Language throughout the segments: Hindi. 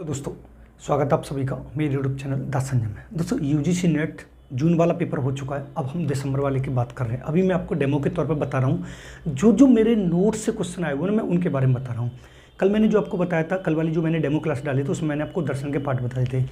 तो दोस्तों, स्वागत है आप सभी का मेरे यूट्यूब चैनल द संजय में। दोस्तों, यूजीसी नेट जून वाला पेपर हो चुका है। अब हम दिसंबर वाले की बात कर रहे हैं। अभी मैं आपको डेमो के तौर पे बता रहा हूँ, जो जो मेरे नोट से क्वेश्चन आए हुए ना, मैं उनके बारे में बता रहा हूँ। कल मैंने जो आपको बताया था, कल वाली जो मैंने डेमो क्लास डाली थी, उसमें मैंने आपको दर्शन के पार्ट बताए थे।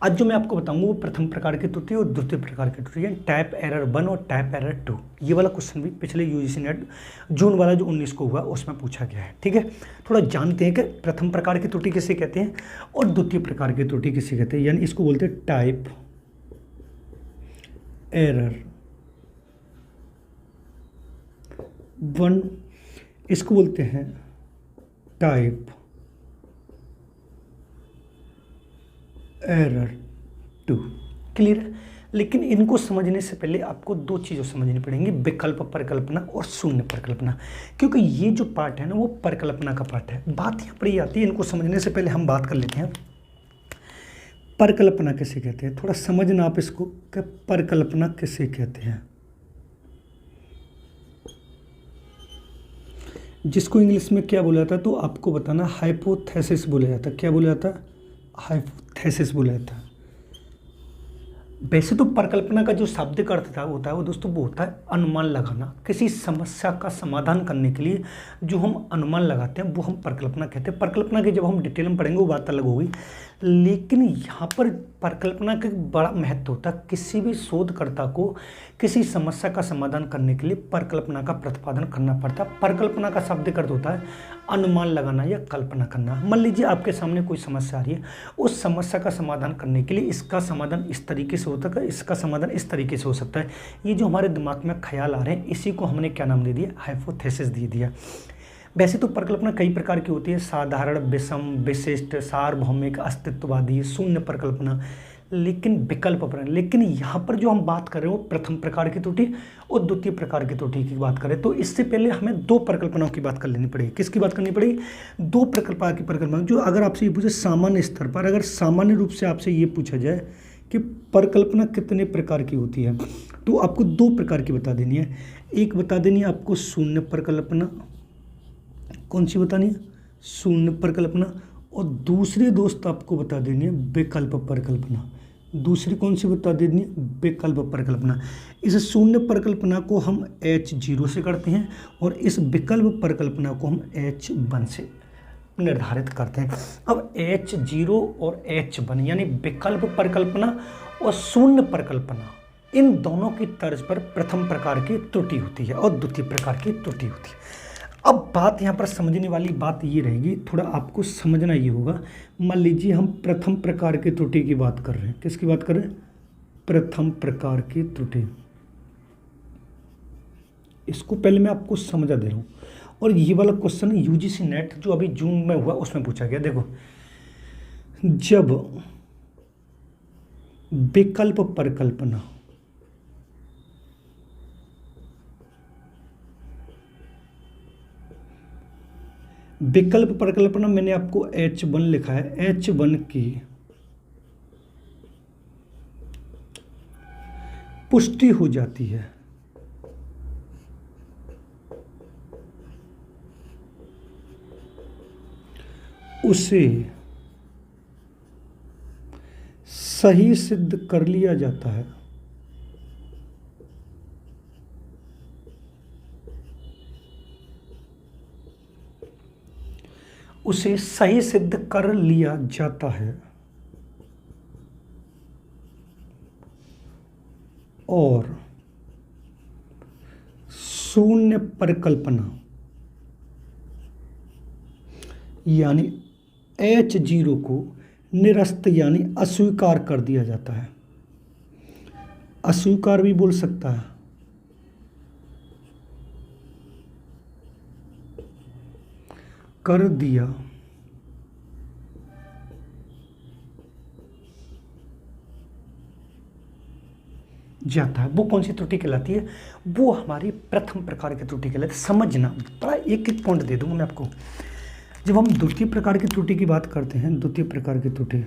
आज जो मैं आपको बताऊंगा वो प्रथम प्रकार की त्रुटि और द्वितीय प्रकार की त्रुटि है, टाइप एरर 1 और टाइप एरर 2। ये वाला क्वेश्चन भी पिछले यूजीसी नेट जून वाला जो 19 को हुआ उसमें पूछा गया है। ठीक है, थोड़ा जानते हैं कि प्रथम प्रकार की त्रुटि किसे कहते हैं और द्वितीय प्रकार की त्रुटि किसे कहते हैं। यानी इसको बोलते हैं टाइप एरर 1, इसको बोलते हैं टाइप एरर 2। क्लियर है? लेकिन इनको समझने से पहले आपको दो चीज़ें समझनी पड़ेंगी, विकल्प परिकल्पना और शून्य परिकल्पना। क्योंकि ये जो पार्ट है ना, वो परिकल्पना का पार्ट है। बात यहाँ पर ये आती है, इनको समझने से पहले हम बात कर लेते हैं परिकल्पना किसे कहते हैं। थोड़ा समझना आप इसको कि परिकल्पना किसे कहते हैं। जिसको इंग्लिश में क्या बोला जाता है, तो आपको बताना हाइपोथेसिस बोला जाता है। क्या बोला जाता है? हाइपोथेसिस बोला जाता है। वैसे तो परिकल्पना का जो शाब्दिक अर्थ था होता है वो दोस्तों, वो होता है अनुमान लगाना। किसी समस्या का समाधान करने के लिए जो हम अनुमान लगाते हैं वो हम परिकल्पना कहते हैं। परिकल्पना की जब हम डिटेल में पढ़ेंगे वो बात अलग होगी, लेकिन यहाँ पर परिकल्पना का बड़ा महत्व होता है। किसी भी शोधकर्ता को किसी समस्या का समाधान करने के लिए परिकल्पना का प्रतिपादन करना पड़ता है। परिकल्पना का शाब्दिक अर्थ होता है अनुमान लगाना या कल्पना करना। मान लीजिए आपके सामने कोई समस्या आ रही है, उस समस्या का समाधान करने के लिए इसका समाधान इस तरीके से होता है, इसका समाधान इस तरीके से हो सकता है। ये जो हमारे दिमाग में ख्याल आ रहे हैं, इसी को हमने क्या नाम दे दिया? हाइपोथेसिस दे दिया। वैसे तो परिकल्पना कई प्रकार की होती है, साधारण, विषम, विशिष्ट, सार्वभौमिक, अस्तित्ववादी, शून्य परिकल्पना, लेकिन विकल्प पर। लेकिन यहाँ पर जो हम बात कर रहे हो प्रथम प्रकार की त्रुटि और द्वितीय प्रकार की त्रुटि की बात करें, तो इससे पहले हमें दो परिकल्पनाओं की बात कर लेनी पड़ेगी। किसकी बात करनी पड़ेगी? दो प्रकार की परिकल्पना। जो अगर आपसे ये पूछे सामान्य स्तर पर, अगर सामान्य रूप से आपसे ये पूछा जाए कि परिकल्पना कितने प्रकार की होती है, तो आपको दो प्रकार की बता देनी है। एक बता देनी है आपको शून्य परिकल्पना। कौन सी बतानी है? शून्य परिकल्पना। और दूसरी दोस्त आपको बता देनी है विकल्प परिकल्पना। दूसरी कौन सी बता देनी है? विकल्प परिकल्पना। इस शून्य परिकल्पना को हम H0 से करते हैं और इस विकल्प परिकल्पना को हम H1 से निर्धारित करते हैं। अब H0 और H1 यानी विकल्प परिकल्पना और शून्य परिकल्पना, इन दोनों की तर्ज पर प्रथम प्रकार की त्रुटि होती है और द्वितीय प्रकार की त्रुटि होती है। अब बात यहाँ पर समझने वाली बात ये रहेगी, थोड़ा आपको समझना ये होगा। मान लीजिए हम प्रथम प्रकार की त्रुटि की बात कर रहे हैं। किसकी बात कर रहे हैं? प्रथम प्रकार की त्रुटि। इसको पहले मैं आपको समझा दे रहा हूँ। और ये वाला क्वेश्चन यूजीसी नेट जो अभी जून में हुआ उसमें पूछा गया। देखो, जब विकल्प परिकल्पना विकल्प परिकल्पना मैंने आपको H1 लिखा है। H1 की पुष्टि हो जाती है उसे सही सिद्ध कर लिया जाता है। उसे सही सिद्ध कर लिया जाता है और शून्य परिकल्पना यानी H0 को निरस्त यानी अस्वीकार कर दिया जाता है। अस्वीकार भी बोल सकता है। कर दिया जाता है। वो कौन सी त्रुटि कहलाती है? वो हमारी प्रथम प्रकार की त्रुटि कहलाती है। समझना, बड़ा एक एक पॉइंट दे दूंगा मैं आपको। जब हम द्वितीय प्रकार की त्रुटि की बात करते हैं, द्वितीय प्रकार की त्रुटि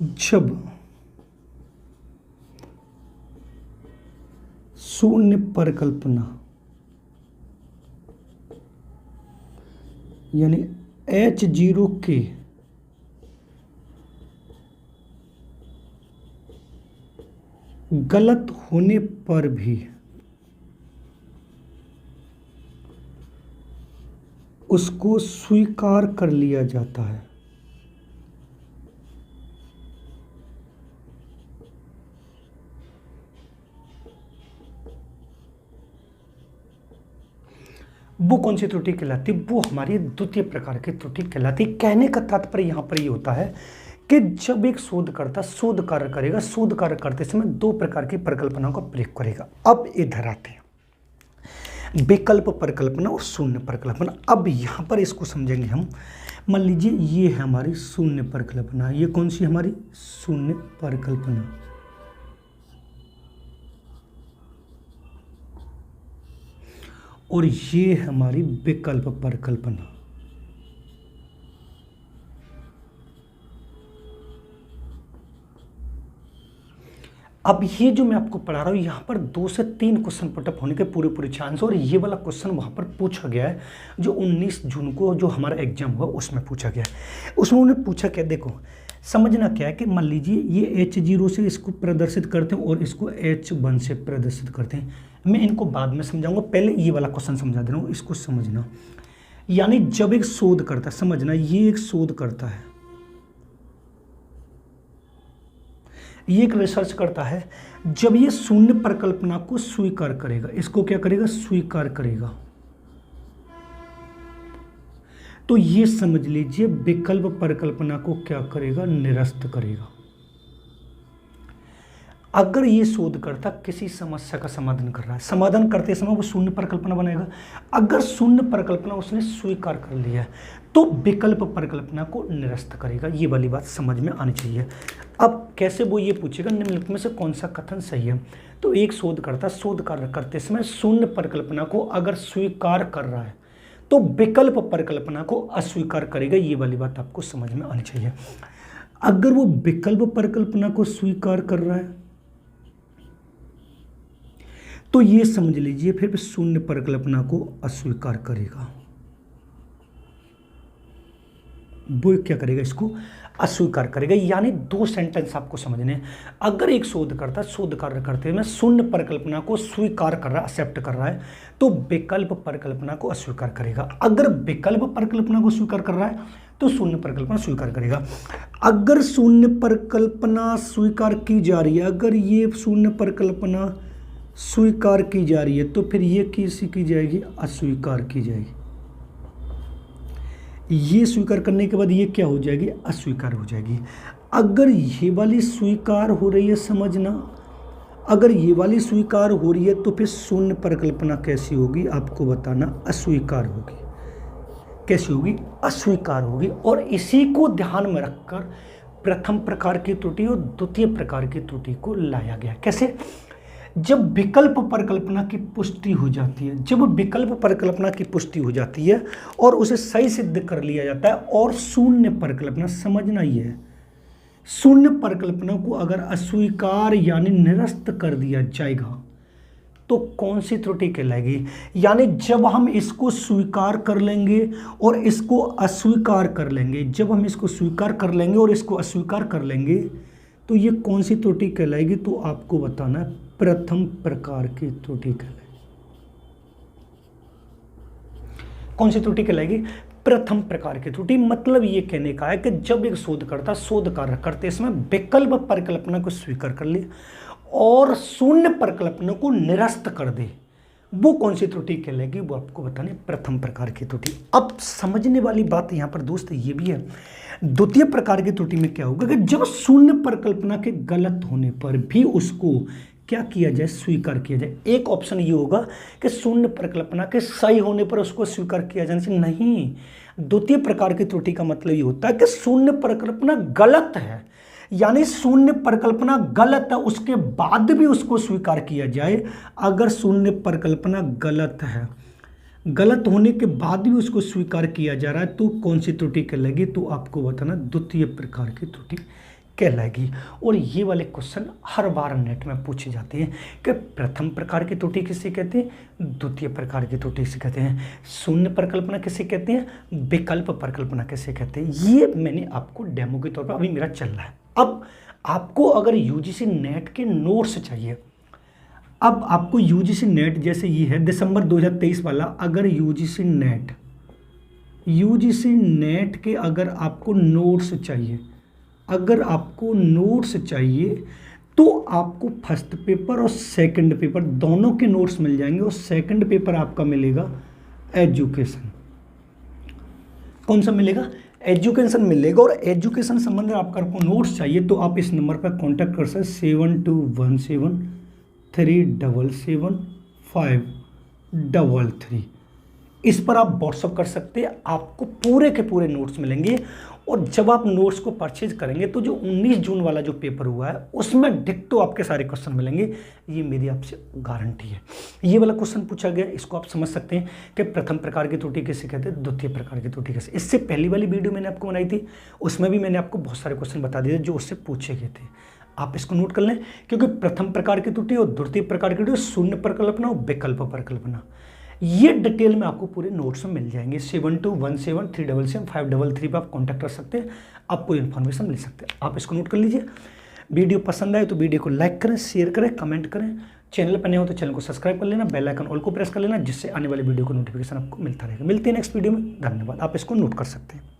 जब शून्य परिकल्पना यानी H0 के गलत होने पर भी उसको स्वीकार कर लिया जाता है। वो कौन सी त्रुटि कहलाती? वो हमारी द्वितीय प्रकार की त्रुटि कहलाती। कहने का तात्पर्य यहां पर ये होता है कि जब एक शोधकर्ता शोध कार्य करेगा, शोध कार्य करते समय दो प्रकार की परिकल्पनाओं का प्रयोग करेगा। अब इधर आते हैं, विकल्प परिकल्पना और शून्य परिकल्पना। अब यहां पर इसको समझेंगे हम। मान लीजिए ये है हमारी शून्य परिकल्पना, ये कौन सी हमारी शून्य परिकल्पना। और ये है हमारी विकल्प परिकल्पना। अब ये जो मैं आपको पढ़ा रहा हूं, यहां पर 2 से 3 क्वेश्चन पुटअप होने के पूरे चांस। और ये वाला क्वेश्चन वहां पर पूछा गया है जो 19 जून को जो हमारा एग्जाम हुआ उसमें पूछा गया है। उसमें उन्होंने पूछा क्या, देखो समझना क्या है कि मान लीजिए ये H0 से इसको प्रदर्शित करते हैं और इसको H1 से प्रदर्शित करते हैं। मैं इनको बाद में समझाऊंगा, पहले ये वाला क्वेश्चन समझा दे रहा हूँ, इसको समझना। यानी जब एक शोध करता, समझना ये एक शोध करता है, ये एक रिसर्च करता है, जब ये शून्य परिकल्पना को स्वीकार करेगा, इसको क्या करेगा, स्वीकार करेगा, तो ये समझ लीजिए विकल्प परिकल्पना को क्या करेगा, निरस्त करेगा। अगर ये शोधकर्ता किसी समस्या का समाधान कर रहा है, समाधान करते समय वो शून्य परिकल्पना बनाएगा। अगर शून्य परिकल्पना उसने स्वीकार कर लिया है तो विकल्प परिकल्पना को निरस्त करेगा। ये वाली बात समझ में आनी चाहिए। अब कैसे वो ये पूछेगा निम्नलिखित में से कौन सा कथन सही है। तो एक शोधकर्ता शोध कार्य करते समय शून्य परिकल्पना को अगर स्वीकार कर रहा है तो विकल्प परिकल्पना को अस्वीकार करेगा। ये वाली बात आपको समझ में आनी चाहिए। अगर वो विकल्प परिकल्पना को स्वीकार कर रहा है तो ये समझ लीजिए फिर शून्य परिकल्पना को अस्वीकार करेगा। वो क्या करेगा, इसको अस्वीकार करेगा। यानी 2 सेंटेंस आपको समझने हैं। अगर एक शोधकर्ता शोध कार्य करते हुए शून्य परिकल्पना को स्वीकार कर रहा है, एक्सेप्ट कर रहा है, तो विकल्प परिकल्पना को अस्वीकार करेगा। अगर विकल्प परिकल्पना को स्वीकार कर रहा है तो शून्य परिकल्पना स्वीकार करेगा। अगर शून्य परिकल्पना स्वीकार की जा रही है, अगर ये शून्य परिकल्पना स्वीकार की जा रही है तो फिर ये किसी की जाएगी, अस्वीकार की जाएगी। ये स्वीकार करने के बाद ये क्या हो जाएगी, अस्वीकार हो जाएगी। अगर ये वाली स्वीकार हो रही है, समझना, अगर ये वाली स्वीकार हो रही है तो फिर शून्य परिकल्पना कैसी होगी आपको बताना, अस्वीकार होगी। कैसी होगी, अस्वीकार होगी। और इसी को ध्यान में रखकर प्रथम प्रकार की त्रुटि और द्वितीय प्रकार की त्रुटि को लाया गया। कैसे, जब विकल्प परिकल्पना की पुष्टि हो जाती है, जब विकल्प परिकल्पना की पुष्टि हो जाती है और उसे सही सिद्ध कर लिया जाता है और शून्य परिकल्पना, समझना ही है, शून्य परिकल्पना को अगर अस्वीकार यानी निरस्त कर दिया जाएगा तो कौन सी त्रुटि कहलाएगी। यानी जब हम इसको स्वीकार कर लेंगे और इसको अस्वीकार कर लेंगे, जब हम इसको स्वीकार कर लेंगे और इसको अस्वीकार कर लेंगे तो ये कौन सी त्रुटि कहलाएगी। तो आपको बताना है प्रथम प्रकार की त्रुटि कहलाएगी। कौन सी त्रुटि कहलाएगी, प्रथम प्रकार की त्रुटि। मतलब ये कहने का है कि जब एक शोधकर्ता शोध कार्य करते समय विकल्प परिकल्पना को स्वीकार कर ले और शून्य परिकल्पना को निरस्त कर दे, वो कौन सी त्रुटि कहलाएगी, वो आपको बताने प्रथम प्रकार की त्रुटि। अब समझने वाली बात यहां पर दोस्त ये भी है, द्वितीय प्रकार की त्रुटि में क्या होगा कि जब शून्य परिकल्पना के गलत होने पर भी उसको क्या किया जाए, स्वीकार किया जाए। एक ऑप्शन ये होगा कि शून्य परिकल्पना के सही होने पर उसको स्वीकार किया जाना चाहिए। नहीं, द्वितीय प्रकार की त्रुटि का मतलब ये होता है कि शून्य परिकल्पना गलत है, यानी शून्य परिकल्पना गलत है, उसके बाद भी उसको स्वीकार किया जाए। अगर शून्य परिकल्पना गलत है, गलत होने के बाद भी उसको स्वीकार किया जा रहा है तो कौन सी त्रुटि कहलाएगी। तो आपको बताना द्वितीय प्रकार की त्रुटि कहलाएगी। और ये वाले क्वेश्चन हर बार नेट में पूछे जाते हैं कि प्रथम प्रकार की त्रुटि किसे कहते हैं, द्वितीय प्रकार की त्रुटि किसे कहते हैं, शून्य परिकल्पना किसे कहते हैं, विकल्प परिकल्पना किसे कहते हैं। ये मैंने आपको डेमो के तौर पर अभी मेरा चल रहा है। अब आपको अगर यूजीसी नेट के नोट्स चाहिए, अब आपको यूजीसी नेट जैसे ये है दिसंबर 2023 वाला, अगर यूजीसी नेट के अगर आपको नोट्स चाहिए, अगर आपको नोट्स चाहिए तो आपको फर्स्ट पेपर और सेकंड पेपर दोनों के नोट्स मिल जाएंगे। और सेकंड पेपर आपका मिलेगा एजुकेशन। कौन सा मिलेगा, एजुकेशन मिलेगा। और एजुकेशन संबंधी आपका आपको नोट्स चाहिए तो आप इस नंबर पर कांटेक्ट कर सकते हैं 7217377533। इस पर आप व्हाट्सअप कर सकते हैं, आपको पूरे के पूरे नोट्स मिलेंगे। और जब आप नोट्स को परचेज करेंगे तो जो 19 जून वाला जो पेपर हुआ है उसमें डिक्टो आपके सारे क्वेश्चन मिलेंगे, ये मेरी आपसे गारंटी है। ये वाला क्वेश्चन पूछा गया, इसको आप समझ सकते हैं कि प्रथम प्रकार की त्रुटि किसे कहते हैं, द्वितीय प्रकार की त्रुटि कैसे। इससे पहली वाली वीडियो मैंने आपको बनाई थी, उसमें भी मैंने आपको बहुत सारे क्वेश्चन बता दिए जो उससे पूछे गए थे। आप इसको नोट कर लें, क्योंकि प्रथम प्रकार की त्रुटि और द्वितीय प्रकार की त्रुटि, शून्य परिकल्पना और विकल्प परिकल्पना, ये डिटेल में आपको पूरे नोट्स में मिल जाएंगे। 7217377533 पर आप कांटेक्ट कर सकते हैं, आपको इन्फॉर्मेशन मिल सकते हैं। आप इसको नोट कर लीजिए। वीडियो पसंद आए तो वीडियो को लाइक करें, शेयर करें, कमेंट करें। चैनल पर नए हो तो चैनल को सब्सक्राइब कर लेना, बेल आइकन ऑल को प्रेस कर लेना, जिससे आने वाली वीडियो को नोटिफिकेशन आपको मिलता रहेगा। मिलते हैं नेक्स्ट वीडियो में। धन्यवाद। आप इसको नोट कर सकते हैं।